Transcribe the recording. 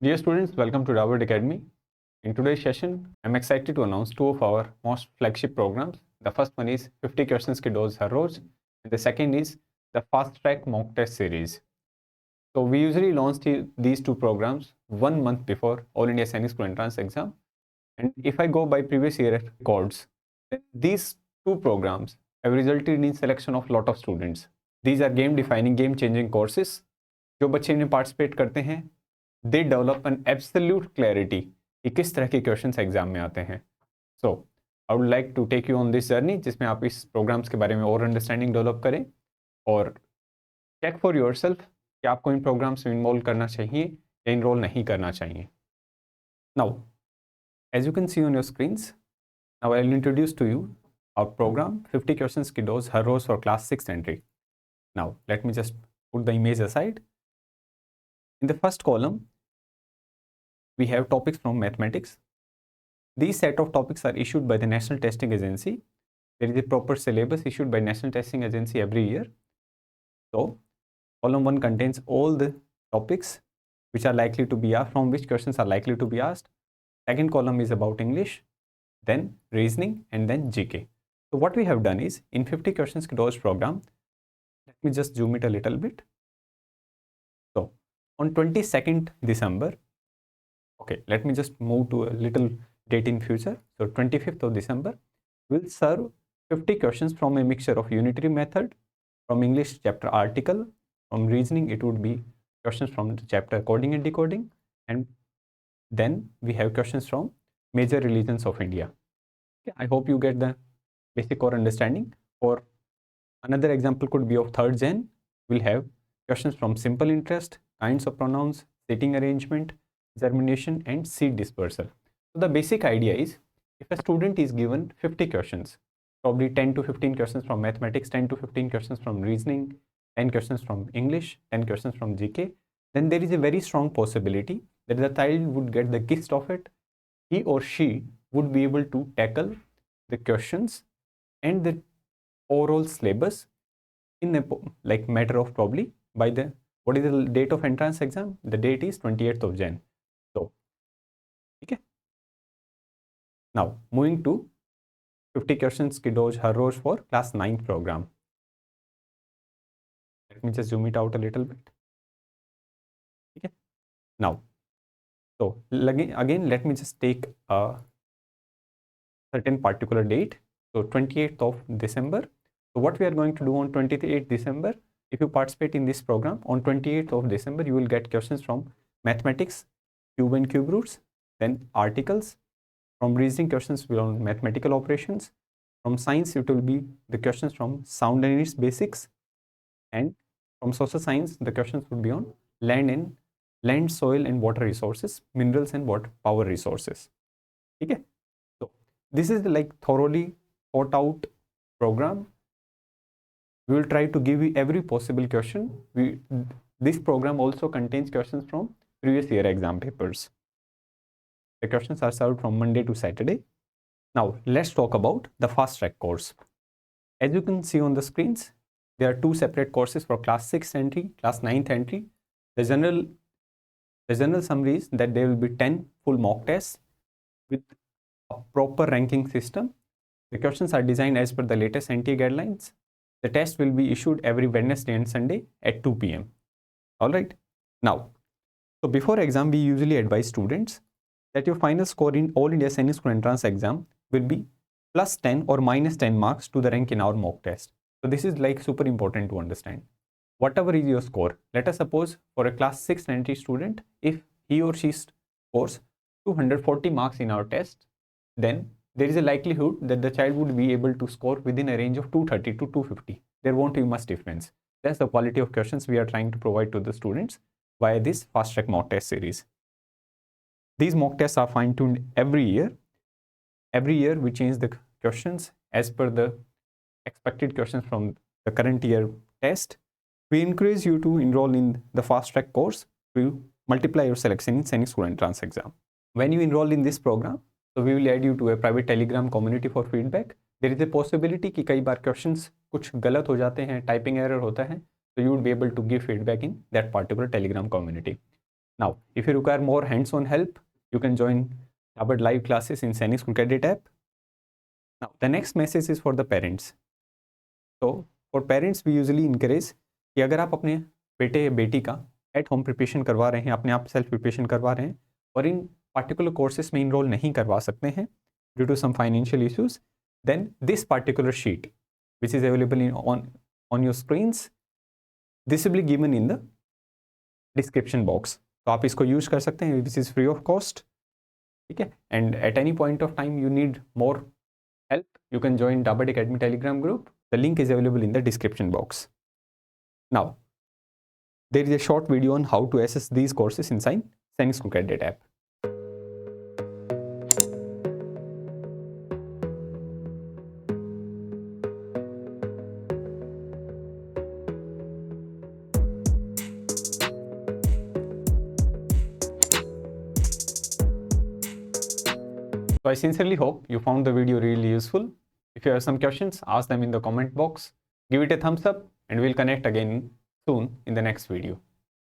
Dear students, welcome to Dabad Academy. In today's session, I'm excited to announce two of our most flagship programs. The first one is 50 questions ki dose har roz, and the second is the fast track mock test series. So we usually launch these two programs 1 month before All India Sainik School entrance exam. And if I go by previous year records, then these two programs have resulted in selection of lot of students. These are game defining, game changing courses. जो बच्चे इनमें participate करते हैं they develop an absolute clarity कि किस तरह के questions exam में आते हैं. So I would like to take you on this journey जिसमें आप इस प्रोग्राम्स के बारे में और अंडरस्टैंडिंग डेवलप करें और चेक फॉर योरसेल्फ कि आपको इन प्रोग्राम्स में इन्वॉल्व करना चाहिए या इनरोल नहीं करना चाहिए. Now as you can see on your screens, now I will introduce to you our programme 50 questions की डोज हर रोज for class 6 entry. Now let me just put the image aside. In the first column, we have topics from mathematics. These set of topics are issued by the National Testing Agency. There is a proper syllabus issued by National Testing Agency every year. So, column 1 contains all the topics which are likely to be asked, from which questions are likely to be asked. Second column is about English, then reasoning, and then GK. So, what we have done is, in 50 questions dose program, let me just zoom it a little bit. So, on 22nd December, okay, let me just move to a little date in future. So 25th of December, we'll serve 50 questions from a mixture of unitary method, from English chapter article, from reasoning it would be questions from the chapter coding and decoding, and then we have questions from major religions of India. Okay, I hope you get the basic core understanding. Or another example could be of 3rd Jan, we'll have questions from simple interest, kinds of pronouns, seating arrangement, germination, and seed dispersal. So the basic idea is, if a student is given 50 questions, probably 10 to 15 questions from mathematics, 10 to 15 questions from reasoning, 10 questions from English, 10 questions from GK, then there is a very strong possibility that the child would get the gist of it. He or she would be able to tackle the questions and the overall syllabus in a matter of probably by the, what is the date of entrance exam? The date is 28th of Jan. So, okay. Now, moving to 50 questions ki dose har roz for class 9th program. Let me just zoom it out a little bit. Okay. Now, so again, let me just take a certain particular date. So, 28th of December. So, what we are going to do on 28th December, if you participate in this program, on 28th of December, you will get questions from mathematics, cube and cube roots, then articles. From reasoning, questions will on mathematical operations. From science, it will be the questions from sound and its basics. And from social science, the questions would be on land, soil and water resources, minerals and water power resources. Okay. So this is the thoroughly thought out program. We will try to give you every possible question. This program also contains questions from previous year exam papers. The questions are served from Monday to Saturday. Now, let's talk about the fast track course. As you can see on the screens, there are two separate courses for class 6 entry, class 9th entry. The general summary is that there will be 10 full mock tests with a proper ranking system. The questions are designed as per the latest NTA guidelines. The test will be issued every Wednesday and Sunday at 2 p.m. All right. Now, so before exam, we usually advise students that your final score in All India Sainik School entrance exam will be plus 10 or minus 10 marks to the rank in our mock test. So this is super important to understand. Whatever is your score, let us suppose for a class 6 entry student, if he or she scores 240 marks in our test, then there is a likelihood that the child would be able to score within a range of 230 to 250. There won't be much difference. That's the quality of questions we are trying to provide to the students via this fast track mock test series. These mock tests are fine-tuned every year. Every year we change the questions as per the expected questions from the current year test. We encourage you to enroll in the fast track course to multiply your selection in Sainik School entrance exam. When you enroll in this program, so we will add you to a private telegram community for feedback. There is a possibility कि कई बार questions कुछ गलत हो जाते हैं, typing error होता है, so you would be able to give feedback in that particular telegram community. Now, if you require more hands-on help, you can join Dabad live classes in Sainik School Credit app. Now, the next message is for the parents. So, for parents, we usually encourage कि अगर आप अपने बेटे या बेटी का at home preparation करवा रहे हैं, अपने आप सेल्फ प्रिपरेशन करवा रहे हैं और इन particular courses में इनरोल नहीं करवा सकते हैं due to some financial issues, then this particular sheet, which is available on your screens, this will be given in the description box. तो आप इसको यूज कर सकते हैं, which is free of cost. ठीक है, and at any point of time you need more help, you can join Dabad Academy Telegram group. The link is available in the description box. Now, there is a short video on how to access these courses inside Sainik School Credit app. So I sincerely hope you found the video really useful. If you have some questions, ask them in the comment box. Give it a thumbs up and we'll connect again soon in the next video.